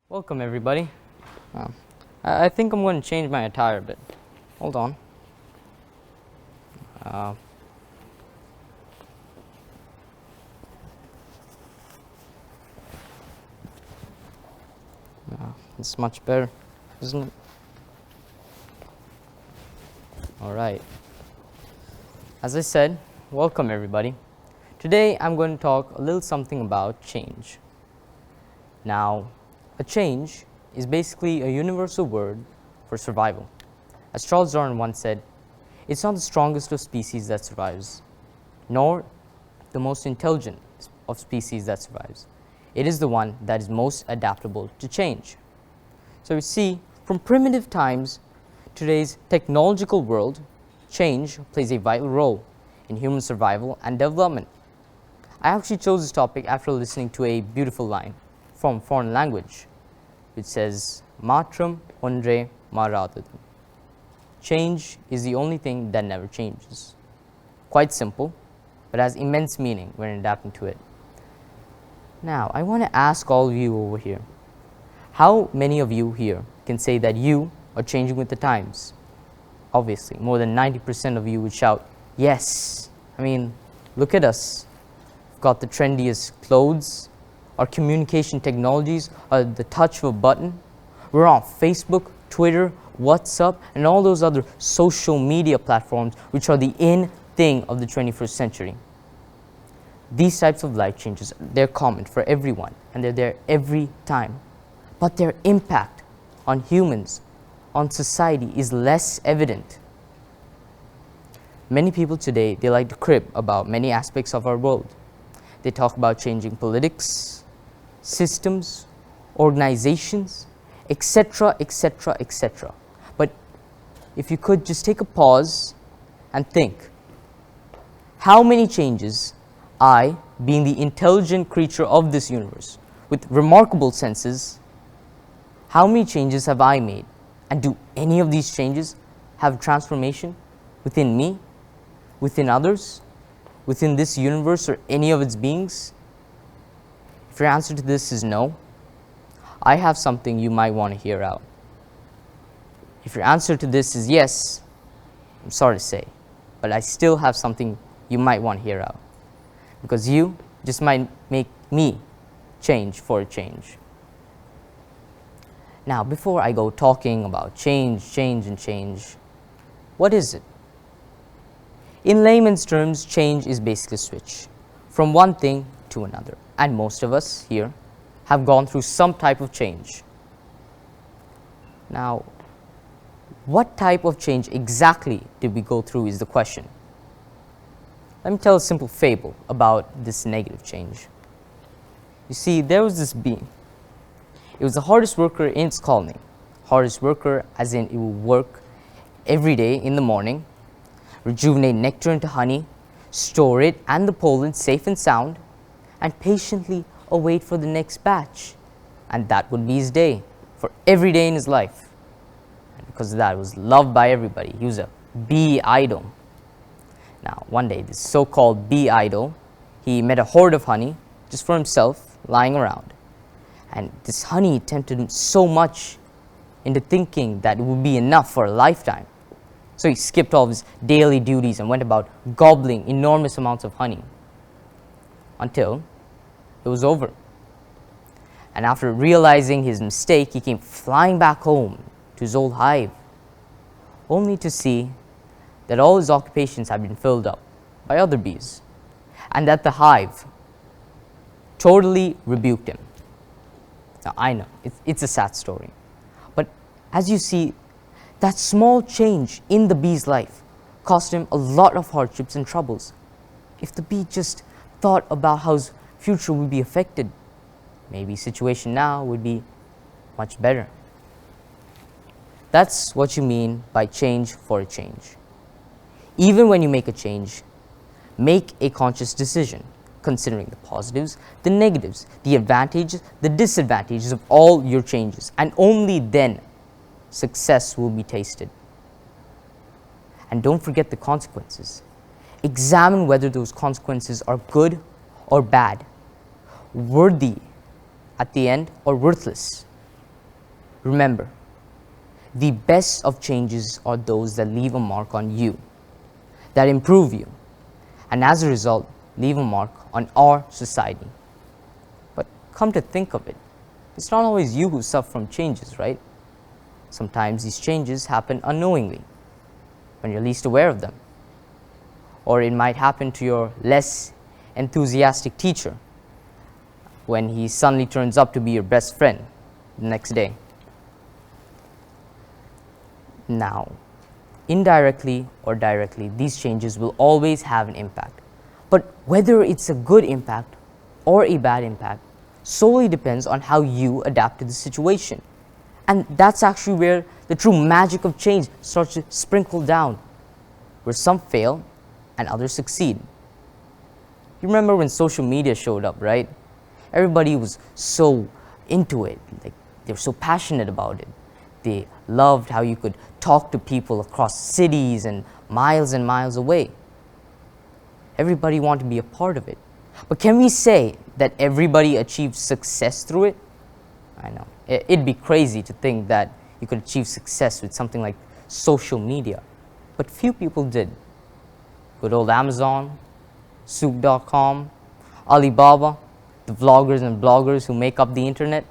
Welcome everybody. Um, I think I'm going to change my attire a bit. Hold on. Uh, it's much better, isn't it? All right. As I said, welcome everybody. Today I'm going to talk a little something about change. Now, a change is basically a universal word for survival. As Charles Darwin once said, it's not the strongest of species that survives, nor the most intelligent of species that survives. It is the one that is most adaptable to change. So we see, from primitive times to today's technological world, change plays a vital role in human survival and development. I actually chose this topic after listening to a beautiful line from foreign language, which says, Matram onre maradadum. Change is the only thing that never changes. Quite simple, but has immense meaning when adapting to it. Now, I want to ask all of you over here, how many of you here can say that you are changing with the times? Obviously, more than 90% of you would shout, yes. I mean, look at us. We've got the trendiest clothes. Our communication technologies are the touch of a button. We're on Facebook, Twitter, WhatsApp, and all those other social media platforms which are the in thing of the 21st century. These types of life changes, they're common for everyone, and they're there every time. But their impact on humans, on society, is less evident. Many people today, they like to crib about many aspects of our world. They talk about changing politics, systems, organizations, etc., etc., etc. But if you could just take a pause and think, how many changes I, being the intelligent creature of this universe, with remarkable senses, how many changes have I made? And do any of these changes have transformation within me, within others, within this universe or any of its beings? If your answer to this is no, I have something you might want to hear out. If your answer to this is yes, I'm sorry to say, but I still have something you might want to hear out. Because you just might make me change for a change. Now, before I go talking about change, what is it? In layman's terms, change is basically a switch from one thing to another. And most of us here have gone through some type of change. Now, what type of change exactly did we go through is the question. Let me tell a simple fable about this negative change. You see, there was this bee. It was the hardest worker in its colony. Hardest worker as in it would work every day in the morning, rejuvenate nectar into honey, store it and the pollen safe and sound, and patiently await for the next batch. And that would be his day, for every day in his life. And because of that, he was loved by everybody. He was a bee idol. Now, one day, this so-called bee idol, he met a hoard of honey, just for himself, lying around. And this honey tempted him so much into thinking that it would be enough for a lifetime. So he skipped all of his daily duties and went about gobbling enormous amounts of honey until it was over. And after realizing his mistake, he came flying back home to his old hive, only to see that all his occupations had been filled up by other bees, and that the hive totally rebuked him. Now, I know, it's a sad story, but as you see, that small change in the bee's life cost him a lot of hardships and troubles. If the bee just thought about how his future would be affected, maybe his situation now would be much better. That's what you mean by change for a change. Even when you make a change, make a conscious decision, considering the positives, the negatives, the advantages, the disadvantages of all your changes, and only then success will be tasted. And don't forget the consequences. Examine whether those consequences are good or bad, worthy at the end or worthless. Remember, the best of changes are those that leave a mark on you, that improve you, and as a result, leave a mark on our society. But come to think of it, it's not always you who suffer from changes, right? Sometimes these changes happen unknowingly, when you're least aware of them. Or it might happen to your less enthusiastic teacher, when he suddenly turns up to be your best friend the next day. Now, indirectly or directly, these changes will always have an impact. But whether it's a good impact or a bad impact solely depends on how you adapt to the situation. And that's actually where the true magic of change starts to sprinkle down, where some fail and others succeed. You remember when social media showed up, right? Everybody was so into it, like they were so passionate about it. They loved how you could talk to people across cities and miles away. Everybody wanted to be a part of it. But can we say that everybody achieved success through it? I know. It'd be crazy to think that you could achieve success with something like social media. But few people did. Good old Amazon, Souk.com, Alibaba, the vloggers and bloggers who make up the internet,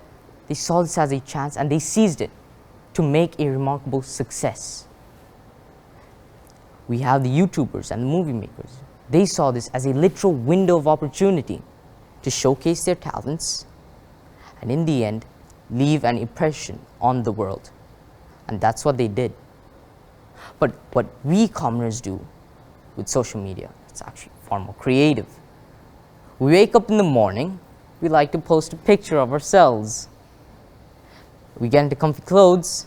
they saw this as a chance and they seized it to make a remarkable success. We have the YouTubers and the movie makers. They saw this as a literal window of opportunity to showcase their talents and in the end leave an impression on the world. And that's what they did. But what we commoners do with social media, it's actually far more creative. We wake up in the morning, we like to post a picture of ourselves. We get into comfy clothes,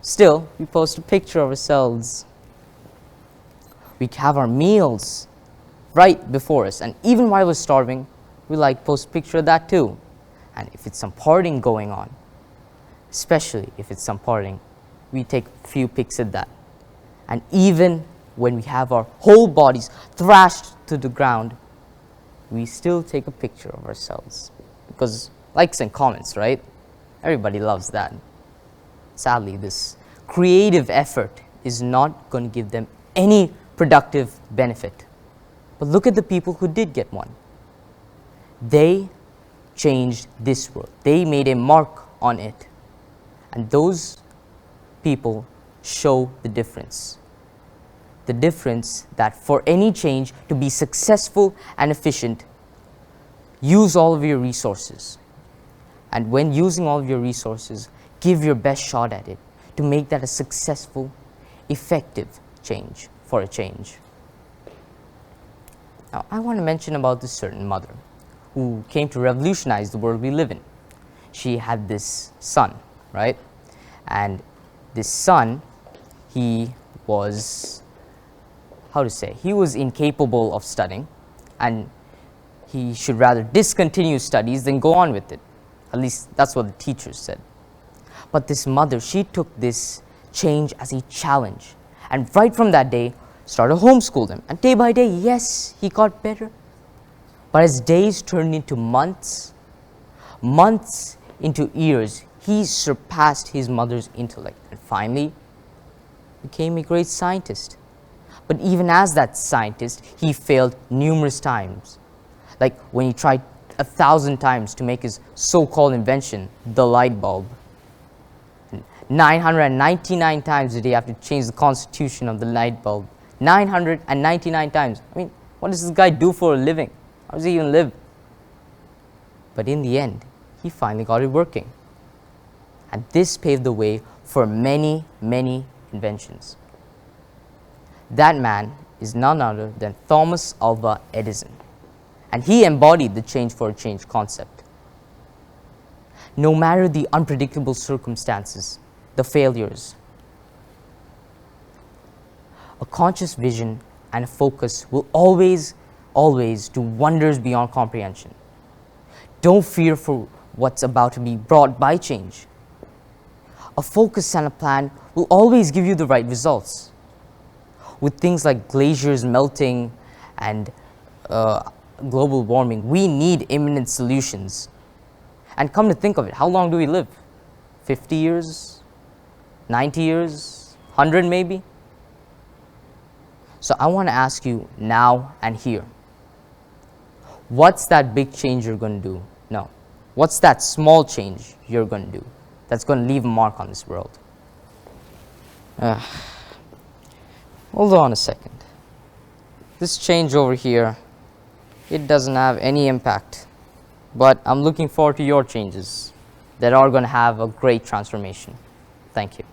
still we post a picture of ourselves. We have our meals right before us, and even while we're starving, we like to post a picture of that too. And if it's some partying going on, especially if it's some partying, we take a few pics of that. And even when we have our whole bodies thrashed to the ground, we still take a picture of ourselves. Because likes and comments, right? Everybody loves that. Sadly, this creative effort is not going to give them any productive benefit. But look at the people who did get one. They changed this world. They made a mark on it. And those people show the difference. The difference that for any change to be successful and efficient, use all of your resources. And when using all of your resources, give your best shot at it to make that a successful, effective change for a change. Now, I want to mention about this certain mother who came to revolutionize the world we live in. She had this son, right? And this son, he was, he was incapable of studying, and he should rather discontinue studies than go on with it. At least that's what the teachers said. But this mother, she took this change as a challenge, and right from that day, started to homeschool him. And day by day, yes, he got better. But as days turned into months, months into years, he surpassed his mother's intellect and finally became a great scientist. But even as that scientist, he failed numerous times. Like when he tried 1,000 times to make his so-called invention, the light bulb. 999 times did he have to change the constitution of the light bulb. 999 times. I mean, what does this guy do for a living? How does he even live? But in the end, he finally got it working. And this paved the way for many, many inventions. That man is none other than Thomas Alva Edison. And he embodied the change for a change concept. No matter the unpredictable circumstances, the failures, a conscious vision and a focus will always do wonders beyond comprehension. Don't fear for what's about to be brought by change. A focus and a plan will always give you the right results. With things like glaciers melting and global warming, we need imminent solutions. And come to think of it, how long do we live? 50 years, 90 years, 100 maybe? So I want to ask you now and here, what's that big change you're going to do? No. What's that small change you're going to do that's going to leave a mark on this world? Hold on a second. This change over here, it doesn't have any impact, but I'm looking forward to your changes that are going to have a great transformation. Thank you.